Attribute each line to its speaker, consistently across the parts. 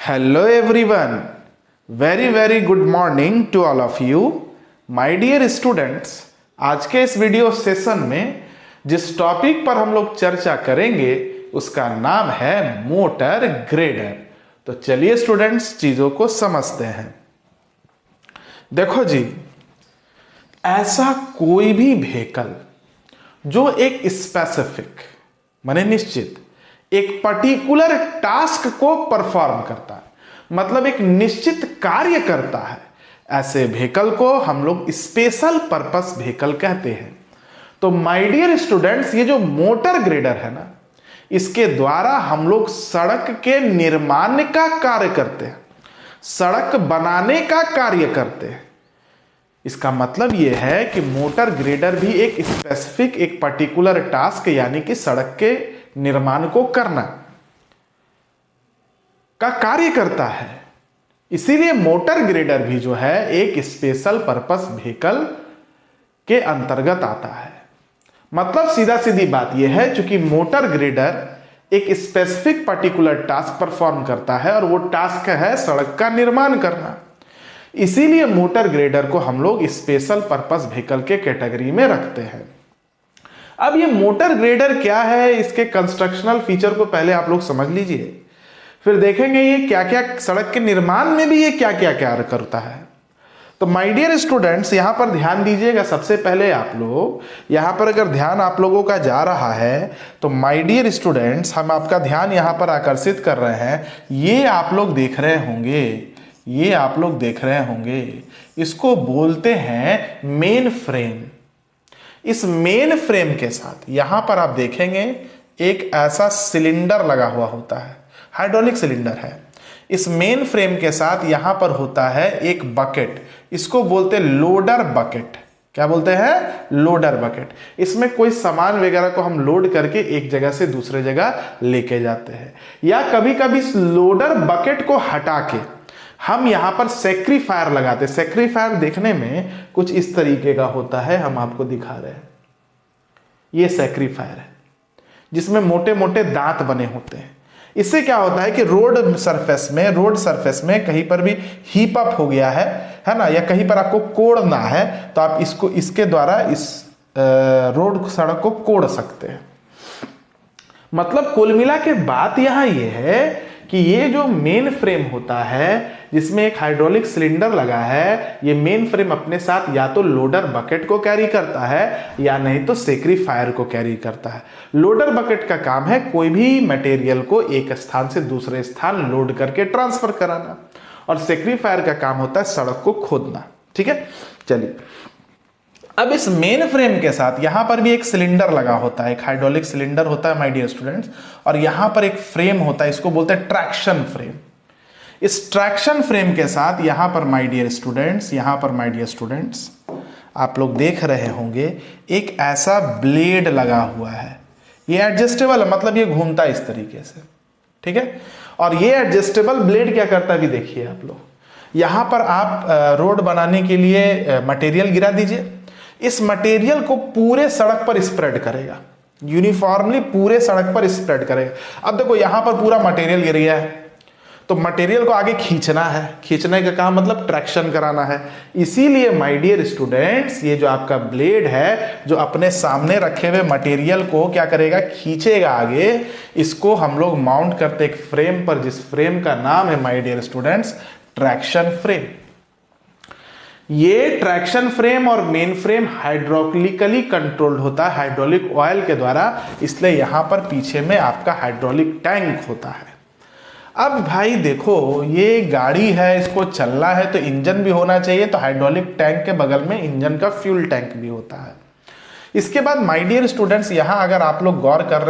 Speaker 1: Hello everyone, very good morning to all of you. My dear students, आज के इस video session में जिस टॉपिक पर हम लोग चर्चा करेंगे उसका नाम है मोटर ग्रेडर। तो चलिए स्टूडेंट्स चीजों को समझते हैं। देखो जी, ऐसा कोई भी व्हीकल जो एक स्पेसिफिक माने निश्चित एक पर्टिकुलर टास्क को परफॉर्म करता है, मतलब एक निश्चित कार्य करता है, ऐसे व्हीकल को हम लोग स्पेशल पर्पस व्हीकल कहते हैं। तो माय डियर स्टूडेंट्स, ये जो मोटर ग्रेडर है ना, इसके द्वारा हम लोग सड़क के निर्माण का कार्य करते हैं, सड़क बनाने का कार्य करते हैं। इसका मतलब यह है कि मोटर ग्रेडर भी एक स्पेसिफिक एक पर्टिकुलर टास्क यानी कि सड़क के निर्माण को करना का कार्य करता है। इसीलिए मोटर ग्रेडर भी जो है एक स्पेशल पर्पस व्हीकल के अंतर्गत आता है। मतलब सीधा सीधी बात यह है, चूंकि मोटर ग्रेडर एक स्पेसिफिक पर्टिकुलर टास्क परफॉर्म करता है और वो टास्क है सड़क का निर्माण करना, इसीलिए मोटर ग्रेडर को हम लोग स्पेशल पर्पस व्हीकल के कैटेगरी में रखते हैं। अब ये मोटर ग्रेडर क्या है, इसके कंस्ट्रक्शनल फीचर को पहले आप लोग समझ लीजिए, फिर देखेंगे ये क्या क्या सड़क के निर्माण में भी ये क्या क्या कार्य करता है। तो माय डियर स्टूडेंट्स, यहां पर ध्यान दीजिएगा। सबसे पहले आप लोग यहां पर अगर ध्यान आप लोगों का जा रहा है तो माय डियर स्टूडेंट्स, हम आपका ध्यान यहां पर आकर्षित कर रहे हैं। ये आप लोग देख रहे होंगे, ये आप लोग देख रहे होंगे, इसको बोलते हैं मेन फ्रेम। इस मेन फ्रेम के साथ यहां पर आप देखेंगे एक ऐसा सिलेंडर लगा हुआ होता है, हाइड्रोलिक सिलेंडर है। इस मेन फ्रेम के साथ यहां पर होता है एक बकेट, इसको बोलते हैं लोडर बकेट। क्या बोलते हैं? Loader bucket. इसमें कोई सामान वगैरह को हम लोड करके एक जगह से दूसरे जगह लेके जाते हैं, या कभी कभी इस लोडर बकेट को हटा के हम यहां पर सेक्रीफायर लगाते हैं। सेक्रीफायर देखने में कुछ इस तरीके का होता है, हम आपको दिखा रहे हैं। ये सेक्रीफायर है जिसमें मोटे मोटे दांत बने होते हैं। इससे क्या होता है कि रोड सरफेस में कहीं पर भी हीप अप हो गया है ना, या कहीं पर आपको कोड़ना है तो आप इसको इसके द्वारा इस रोड सड़क को कोड़ सकते हैं। मतलब कुल मिला के बात यहां ये है कि ये जो मेन फ्रेम होता है जिसमें एक हाइड्रोलिक सिलेंडर लगा है, ये मेन फ्रेम अपने साथ या तो लोडर बकेट को कैरी करता है या नहीं तो सेक्रीफायर को कैरी करता है। लोडर बकेट का काम है कोई भी मटेरियल को एक स्थान से दूसरे स्थान लोड करके ट्रांसफर कराना, और सेक्रीफायर का काम होता है सड़क को खोदना। ठीक है, चलिए अब इस मेन फ्रेम के साथ यहां पर भी एक सिलेंडर लगा होता है, एक हाइड्रोलिक सिलेंडर होता है माय डियर स्टूडेंट्स, और यहां पर एक फ्रेम होता है, इसको बोलते हैं ट्रैक्शन फ्रेम। इस ट्रैक्शन फ्रेम के साथ यहां पर माय डियर स्टूडेंट्स आप लोग देख रहे होंगे एक ऐसा ब्लेड लगा हुआ है। ये एडजस्टेबल है, मतलब ये घूमता है इस तरीके से। ठीक है, और ये एडजस्टेबल ब्लेड क्या करता है, भी देखिए आप लोग। यहां पर आप रोड बनाने के लिए मटेरियल गिरा दीजिए, इस मटेरियल को पूरे सड़क पर स्प्रेड करेगा, यूनिफॉर्मली पूरे सड़क पर स्प्रेड करेगा। अब देखो यहां पर पूरा मटेरियल गिर गया है, तो मटेरियल को आगे खींचना है, खींचने का काम मतलब ट्रैक्शन कराना है। इसीलिए माय डियर स्टूडेंट्स, ये जो आपका ब्लेड है जो अपने सामने रखे हुए मटेरियल को क्या करेगा, खींचेगा आगे। इसको हम लोग माउंट करते एक फ्रेम पर, जिस फ्रेम का नाम है my dear students traction frame. ये ट्रैक्शन फ्रेम और मेन फ्रेम हाइड्रोलिकली कंट्रोल्ड होता है, हाइड्रोलिक ऑयल के द्वारा, इसलिए यहां पर पीछे में आपका हाइड्रोलिक टैंक होता है। अब भाई देखो, ये गाड़ी है, इसको चलना है तो इंजन भी होना चाहिए, तो हाइड्रोलिक टैंक के बगल में इंजन का फ्यूल टैंक भी होता है। इसके बाद माय डियर स्टूडेंट्स, यहां अगर आप लोग गौर कर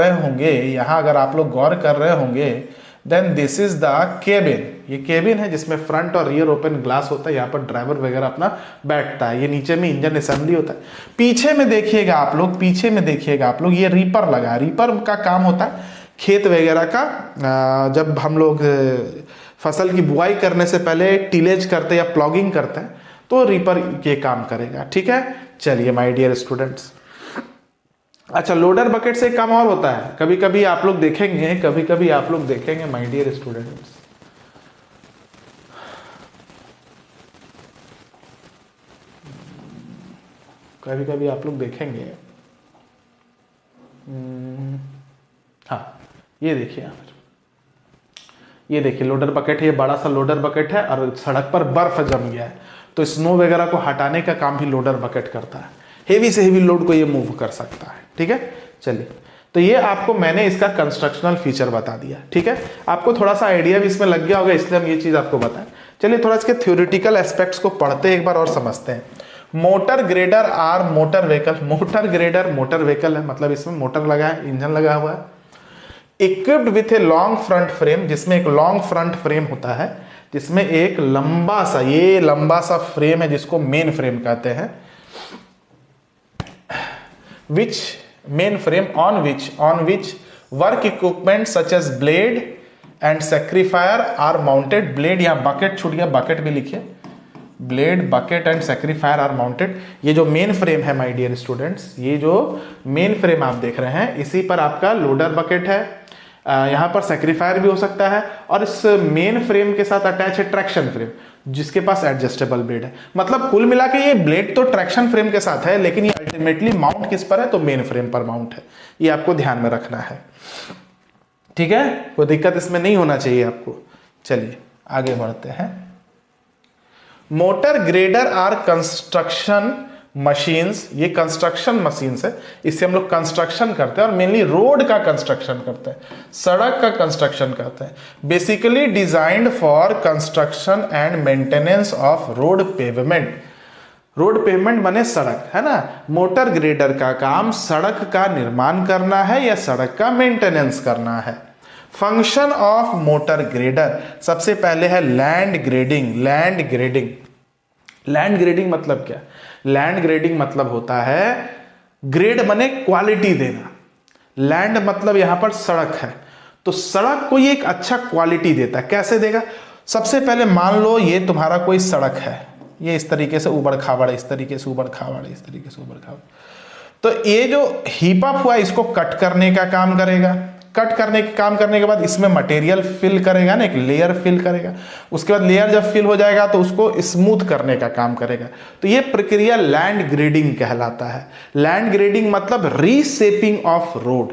Speaker 1: रहे होंगे, then this is the cabin. ये केबिन है जिसमें फ्रंट और रियर ओपन ग्लास होता है, यहाँ पर ड्राइवर वगैरह अपना बैठता है। ये नीचे में इंजन असेंबली होता है। पीछे में देखिएगा आप लोग, ये रीपर लगा। रीपर का काम होता है खेत वगैरह का, जब हम लोग फसल की बुआई करने से पहले टिलेज करते हैं या प्लॉगिंग करते हैं, तो रीपर ये काम करेगा। ठीक है, चलिए माय डियर स्टूडेंट्स, अच्छा लोडर बकेट से एक काम और होता है, कभी कभी आप लोग देखेंगे माय डियर स्टूडेंट्स, कभी कभी आप लोग देखेंगे, हाँ ये देखिए यहाँ पर, ये देखिए लोडर बकेट है, ये बड़ा सा लोडर बकेट है और सड़क पर बर्फ जम गया है, तो स्नो वगैरह को हटाने का काम भी लोडर बकेट करता है। हेवी से हेवी लोड को ये मूव कर सकता है। ठीक है, चलिए, तो ये आपको मैंने इसका कंस्ट्रक्शनल फीचर बता दिया। ठीक है, आपको थोड़ा सा आइडिया भी इसमें लग गया होगा, इसलिए हम ये चीज आपको बताएं। चलिए थोड़ा इसके थ्योरेटिकल एस्पेक्ट्स को पढ़ते हैं एक बार और समझते हैं। Motor grader are motor vehicle, motor grader motor vehicle है, मतलब इसमें मोटर लगा है, इंजन लगा हुआ है, equipped with a long front frame, जिसमें एक लॉन्ग फ्रंट फ्रेम होता है, जिसमें एक लंबा सा, ये लंबा सा फ्रेम है जिसको मेन फ्रेम कहते हैं, which main frame on which work equipment such as blade and scarifier are mounted. Blade, यहां बकेट छूट गया, बकेट भी लिखिए, blade, bucket and scarifier are mounted. ये जो मेन फ्रेम है माय डियर स्टूडेंट्स, ये जो मेन फ्रेम आप देख रहे हैं, इसी पर आपका लोडर बकेट है, यहां पर सेक्रीफायर भी हो सकता है, और इस मेन फ्रेम के साथ अटैच है ट्रैक्शन फ्रेम, जिसके पास एडजस्टेबल ब्लेड है। मतलब कुल मिला के ये ब्लेड तो ट्रैक्शन फ्रेम के साथ है, लेकिन ये अल्टीमेटली माउंट किस पर है, तो मेन फ्रेम पर माउंट है। ये आपको ध्यान में रखना है। ठीक है, कोई दिक्कत इसमें नहीं होना चाहिए आपको। चलिए आगे बढ़ते हैं। Motor grader are construction machines, ये कंस्ट्रक्शन मशीन्स है, इससे हम लोग कंस्ट्रक्शन करते हैं और मेनली रोड का कंस्ट्रक्शन करते हैं, सड़क का कंस्ट्रक्शन करते हैं। Basically designed for construction and maintenance of road pavement, road pavement बने सड़क, है ना। मोटर ग्रेडर का काम सड़क का निर्माण करना है या सड़क का मेंटेनेंस करना है। फंक्शन ऑफ मोटर ग्रेडर, सबसे पहले है land grading. Land grading, land grading मतलब क्या, लैंड ग्रेडिंग मतलब होता है ग्रेड बने क्वालिटी देना। लैंड मतलब यहां पर सड़क है, तो सड़क को ये एक अच्छा क्वालिटी देता है। कैसे देगा, सबसे पहले मान लो ये तुम्हारा कोई सड़क है, ये इस तरीके से उबड़ खाबड़, इस तरीके से उबड़ खाबड़, इस तरीके से उबड़ खाबड़, तो ये जो हीप अप हुआ इसको कट करने का काम करेगा। कट करने के काम करने के बाद इसमें मटेरियल फिल करेगा ना, एक लेयर फिल करेगा। उसके बाद लेयर जब फिल हो जाएगा तो उसको स्मूथ करने का काम करेगा। तो ये प्रक्रिया लैंड ग्रेडिंग कहलाता है। लैंड ग्रेडिंग मतलब रीशेपिंग ऑफ रोड,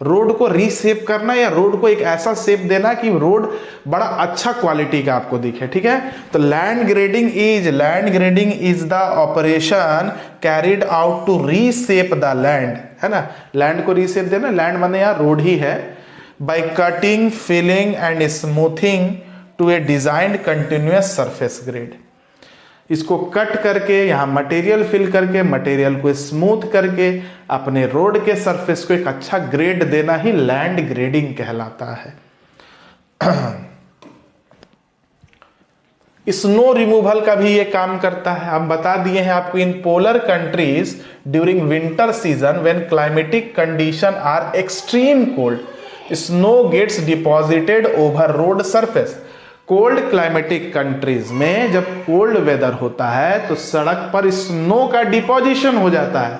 Speaker 1: रोड को रीशेप करना या रोड को एक ऐसा शेप देना कि रोड बड़ा अच्छा क्वालिटी का आपको दिखे। ठीक है, तो land grading is the operation carried out to reshape the land, है ना। लैंड को रीशेप देना, लैंड माने यार रोड ही है, by cutting, filling and smoothing to a designed continuous surface grade. इसको कट करके, यहाँ मटेरियल फिल करके, मटेरियल को स्मूथ करके अपने रोड के सरफेस को एक अच्छा ग्रेड देना ही लैंड ग्रेडिंग कहलाता है। स्नो रिमूवल का भी ये काम करता है। हम बता दिए हैं आपको, in polar countries during winter season when climatic condition are extreme cold, snow gets deposited over road surface. Cold climatic countries में जब कोल्ड वेदर होता है तो सड़क पर स्नो का डिपोजिशन हो जाता है,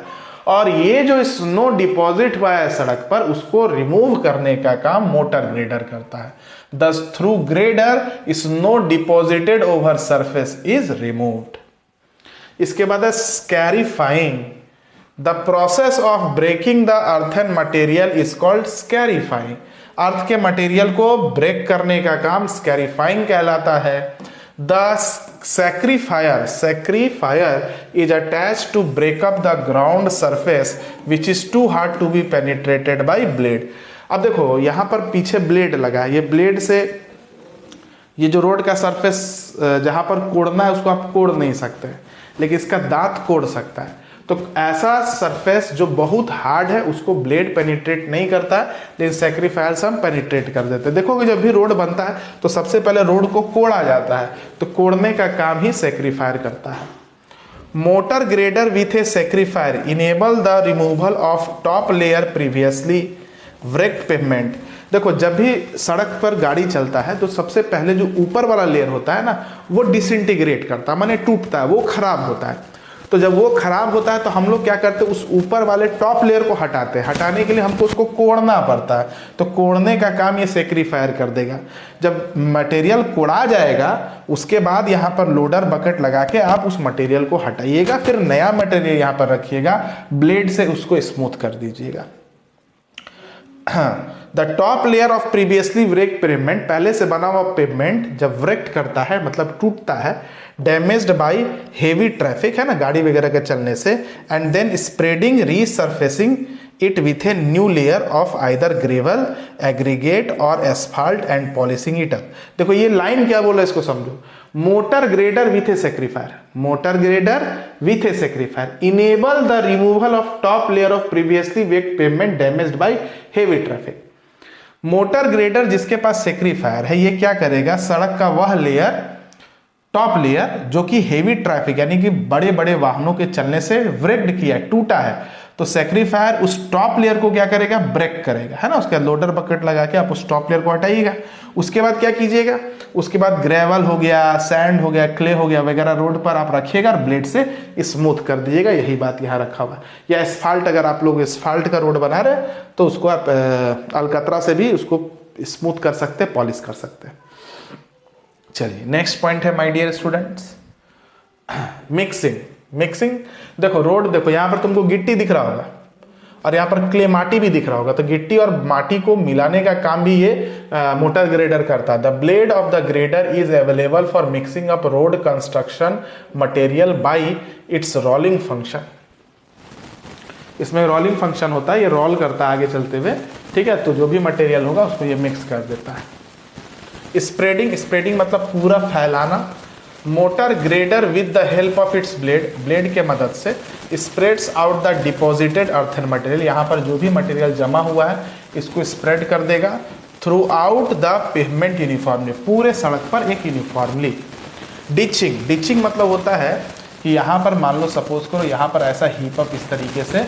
Speaker 1: और ये जो स्नो डिपॉजिट हुआ है सड़क पर, उसको रिमूव करने का काम मोटर ग्रेडर करता है। Thus through grader snow deposited over surface is removed. इसके बाद है scarifying. The process of breaking the earthen material is called scarifying. अर्थ के मटेरियल को ब्रेक करने का काम स्कैरिफाइंग कहलाता है। The sacrifier is attached to break up the ground surface which is too hard to be penetrated by blade. अब देखो यहां पर पीछे ब्लेड लगा है, ये ब्लेड से ये जो रोड का सरफेस जहां पर कोड़ना है उसको आप कोड़ नहीं सकते, लेकिन इसका दांत कोड़ सकता है। तो ऐसा सरफेस जो बहुत हार्ड है उसको ब्लेड पेनिट्रेट नहीं करता है, लेकिन सैक्रिफायर से हम पेनिट्रेट कर देते हैं। देखोगे जब भी रोड बनता है तो सबसे पहले रोड को कोड़ा जाता है, तो कोड़ने का काम ही सैक्रिफायर करता है। Motor grader with a scarifier enable the removal of top layer previously wrecked pavement. देखो जब भी सड़क पर गाड़ी चलता है तो सबसे पहले जो ऊपर वाला लेयर होता है ना, वो डिसइंटीग्रेट करता है, माने टूटता है, वो खराब होता है। तो जब वो खराब होता है तो हम लोग क्या करते हैं, उस ऊपर वाले टॉप लेयर को हटाते हैं। हटाने के लिए हमको उसको कोड़ना पड़ता है, तो कोड़ने का काम ये सेक्रीफायर कर देगा। जब मटेरियल कोड़ा जाएगा उसके बाद यहाँ पर लोडर बकेट लगा के आप उस मटेरियल को हटाइएगा, फिर नया मटेरियल यहाँ पर रखिएगा, ब्लेड से उसको स्मूथ कर दीजिएगा। The top layer of previously wrecked pavement, पहले से बना हुआ पेवमेंट जब व्रेक्ट करता है मतलब टूटता है, डैमेज्ड बाय हेवी ट्रैफिक, है ना, गाड़ी वगैरह के चलने से, and then spreading resurfacing it with a new layer of either gravel, aggregate और asphalt and polishing it up. देखो ये लाइन क्या बोला, इसको समझो। Motor grader with a scarifier, motor grader with a scarifier enable the removal of top layer of previously wrecked pavement damaged by heavy traffic. Motor grader जिसके पास सेक्रीफायर है, ये क्या करेगा, सड़क का वह लेयर, टॉप लेयर जो कि हेवी ट्रैफिक यानी कि बड़े बड़े वाहनों के चलने से व्रेक्ड किया है, टूटा है, तो सेक्रीफायर उस टॉप लेयर को क्या करेगा, ब्रेक करेगा, है ना। उसके लोडर बकेट लगा के आप उस टॉप लेयर को हटाइएगा। उसके बाद क्या कीजिएगा, उसके बाद ग्रेवल हो गया, सैंड हो गया, क्ले हो गया वगैरह रोड पर आप रखिएगा और ब्लेड से स्मूथ कर दीजिएगा। यही बात यहाँ रखा हुआ है। या एस्फाल्ट, अगर आप लोग एस्फाल्ट का रोड बना रहे हैं तो उसको आप अलकतरा से भी उसको स्मूथ कर सकते हैं, पॉलिश कर सकते हैं। चलिए नेक्स्ट पॉइंट है my dear students, mixing. Mixing देखो, रोड देखो, यहां पर तुमको गिट्टी दिख रहा होगा और यहां पर क्ले माटी भी दिख रहा होगा, तो गिट्टी और माटी को मिलाने का काम भी ये मोटर ग्रेडर करता है। The blade of the grader is available for mixing up road construction material by it's rolling function. इसमें रोलिंग फंक्शन होता है, ये रोल करता है आगे चलते हुए, ठीक है। तो जो भी मटेरियल होगा उसको ये मिक्स कर देता है। स्प्रेडिंग, स्प्रेडिंग मतलब पूरा फैलाना। Motor grader with the help of its blade, blade के मदद से spreads out the deposited earthen material, यहाँ पर जो भी मटेरियल जमा हुआ है इसको स्प्रेड कर देगा through out the pavement uniformly, पूरे सड़क पर एक यूनिफॉर्मली। डिचिंग, डिचिंग मतलब होता है कि यहाँ पर मान लो सपोज करो यहाँ पर ऐसा हीप अप इस तरीके से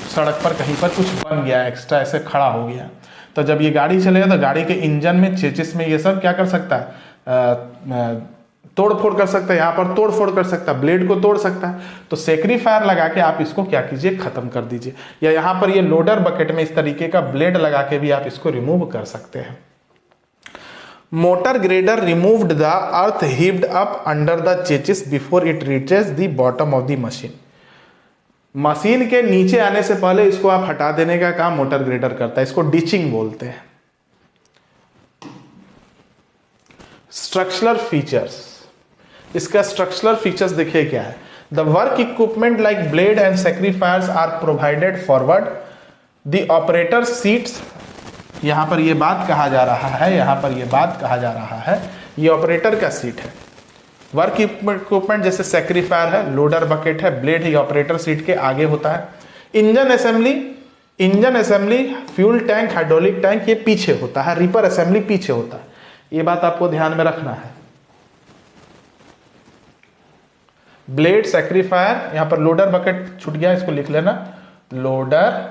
Speaker 1: सड़क पर कहीं पर कुछ बन गया, एक्स्ट्रा ऐसे खड़ा हो गया, तो जब ये गाड़ी चलेगा तो गाड़ी के इंजन में, चेचिस में ये सब क्या कर सकता है, तोड़ फोड़ कर सकता है, यहाँ पर तोड़ फोड़ कर सकता है, ब्लेड को तोड़ सकता है। तो सेक्रीफायर लगा के आप इसको क्या कीजिए, खत्म कर दीजिए। या यहाँ पर ये लोडर बकेट में इस तरीके का ब्लेड लगा के भी आप इसको रिमूव कर सकते हैं। Motor grader removed the earth heaved up under the chassis before it reaches the bottom of the machine. Machine के नीचे आने से पहले इसको आप हटा देने का काम मोटर ग्रेडर करता है, इसको डिचिंग बोलते हैं। स्ट्रक्चरल फीचर्स, इसका स्ट्रक्चरल फीचर्स देखिए क्या है। The work equipment like blade and scarifiers are provided forward, the operator seats, यहां पर ये बात कहा जा रहा है, यहां पर ये बात कहा जा रहा है, ये ऑपरेटर का सीट है। वर्क इक्विपमेंट जैसे सेक्रीफायर है, लोडर बकेट है, ब्लेड है, ऑपरेटर सीट के आगे होता है। Engine assembly, engine assembly, fuel tank, hydraulic tank ये पीछे होता है, रिपर असेंबली पीछे होता है। ये बात आपको ध्यान में रखना है। ब्लेड, सेक्रीफायर, यहां पर लोडर बकेट छूट गया, इसको लिख लेना, लोडर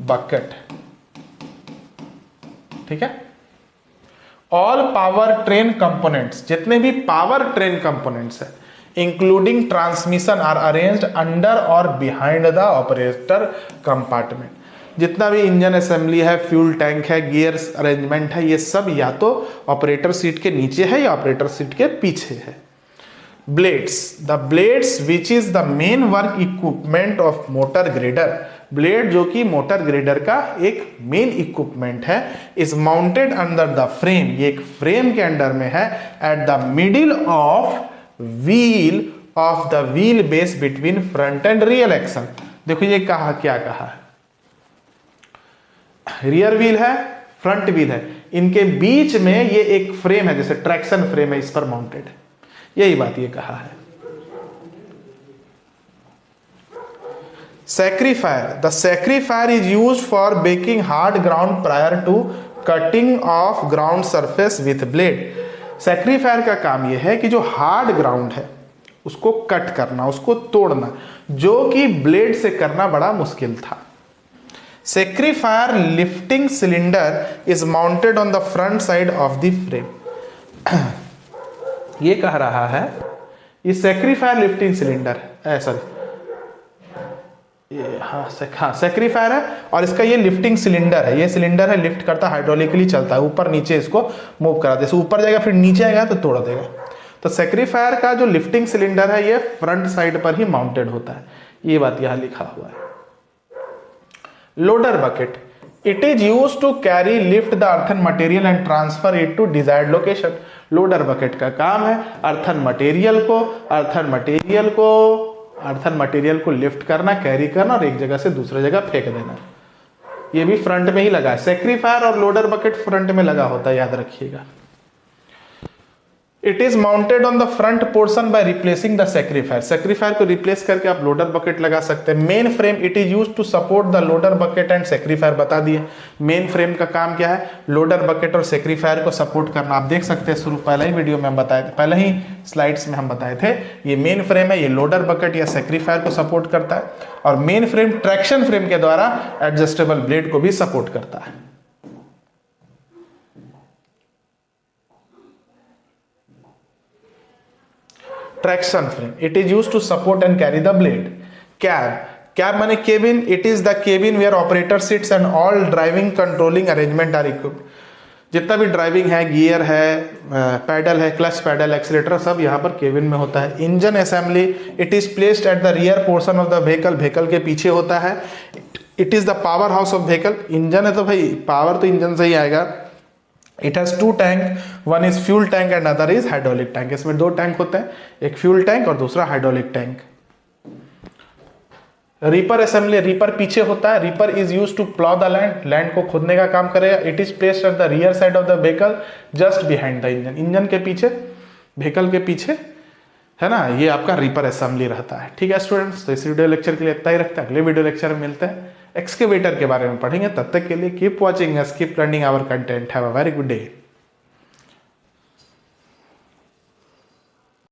Speaker 1: बकेट, ठीक है। ऑल पावर ट्रेन कंपोनेंट्स, जितने भी पावर ट्रेन कंपोनेंट्स है including transmission are arranged under और बिहाइंड द ऑपरेटर कंपार्टमेंट। जितना भी इंजन असेंबली है, फ्यूल टैंक है, गियर्स अरेंजमेंट है, ये सब या तो ऑपरेटर सीट के नीचे है या ऑपरेटर सीट के पीछे है। Blades, the blades which is the main work equipment of motor grader, blade जो कि मोटर ग्रेडर का एक मेन इक्विपमेंट है, is mounted under the frame, ये एक फ्रेम के अंडर में है, at the middle of wheel of the wheel base between front and rear axle. देखो ये कहा, क्या कहा है, रियर व्हील है, फ्रंट व्हील है, इनके बीच में ये एक फ्रेम है, जैसे ट्रैक्शन फ्रेम है, इस पर माउंटेड है, यही बात ये कहा है। Scarifier, the scarifier is used for breaking hard ground prior to cutting off ground surface with blade. Scarifier का काम यह है कि जो हार्ड ग्राउंड है उसको कट करना, उसको तोड़ना, जो कि ब्लेड से करना बड़ा मुश्किल था। Scarifier lifting cylinder is mounted on the front side of the frame. ये कह रहा है ये सेक्रीफायर लिफ्टिंग सिलेंडर है, सॉरी हाँ सेक्रीफायर है, और इसका ये लिफ्टिंग सिलेंडर है। ये सिलेंडर है, लिफ्ट करता है, हाइड्रोलिकली चलता है, ऊपर नीचे इसको मूव करा, जैसे ऊपर जाएगा फिर नीचे आएगा तो तोड़ देगा। तो सेक्रीफायर का जो लिफ्टिंग सिलेंडर है ये फ्रंट साइड पर ही माउंटेड होता है, ये बात यहां लिखा हुआ है। Loader bucket, it is use to carry lift the earthen material and transfer it to desired location. Loader bucket का काम है अर्थन मटेरियल को लिफ्ट करना, कैरी करना और एक जगह से दूसरी जगह फेंक देना। ये भी फ्रंट में ही लगा है, सेक्रीफायर और लोडर बकेट फ्रंट में लगा होता है, याद रखिएगा। It is mounted on the front portion by replacing the scarifier. Scarifier को रिप्लेस करके आप लोडर बकेट लगा सकते हैं। Main frame, it is used to support the loader bucket and scarifier, बता दिए। मेन फ्रेम का काम क्या है? लोडर बकेट और सेक्रीफायर को सपोर्ट करना। आप देख सकते हैं शुरू पहले ही वीडियो में हम बताए थे, पहले ही स्लाइड्स में हम बताए थे, ये मेन फ्रेम है, ये लोडर बकेट या सेक्रीफायर को सपोर्ट करता है। और मेन फ्रेम ट्रैक्शन फ्रेम के द्वारा एडजस्टेबल ब्लेड को भी सपोर्ट करता है। Traction frame, it is used to support and carry the blade. Cab माने cabin, it is the cabin where operator sits and all driving controlling arrangement are equipped. जितना भी driving है, gear है, pedal है, clutch pedal, accelerator, सब यहाँ पर cabin में होता है। Engine assembly, it is placed at the rear portion of the vehicle, vehicle के पीछे होता है। It is the power house of vehicle, engine है तो भाई पावर तो इंजन से ही आएगा। It has 2 tank, one is fuel tank and other is hydraulic tank. इसमें 2 टैंक होते हैं, एक फ्यूल टैंक और दूसरा hydraulic tank. Ripper assembly, ripper पीछे होता है। Ripper is used to plough the land, land को खोदने का काम करेगा। It is placed at the rear side of the vehicle just behind the engine, engine के पीछे, व्हीकल के पीछे, है ना। ये आपका रीपर असेंबली रहता है। ठीक है स्टूडेंट्स, तो इस वीडियो लेक्चर के लिए इतना ही रखते हैं। अगले वीडियो लेक्चर में मिलते हैं, एक्सकेवेटर के बारे में पढ़ेंगे। तब तक के लिए keep watching us, keep learning our content. Have a very good day.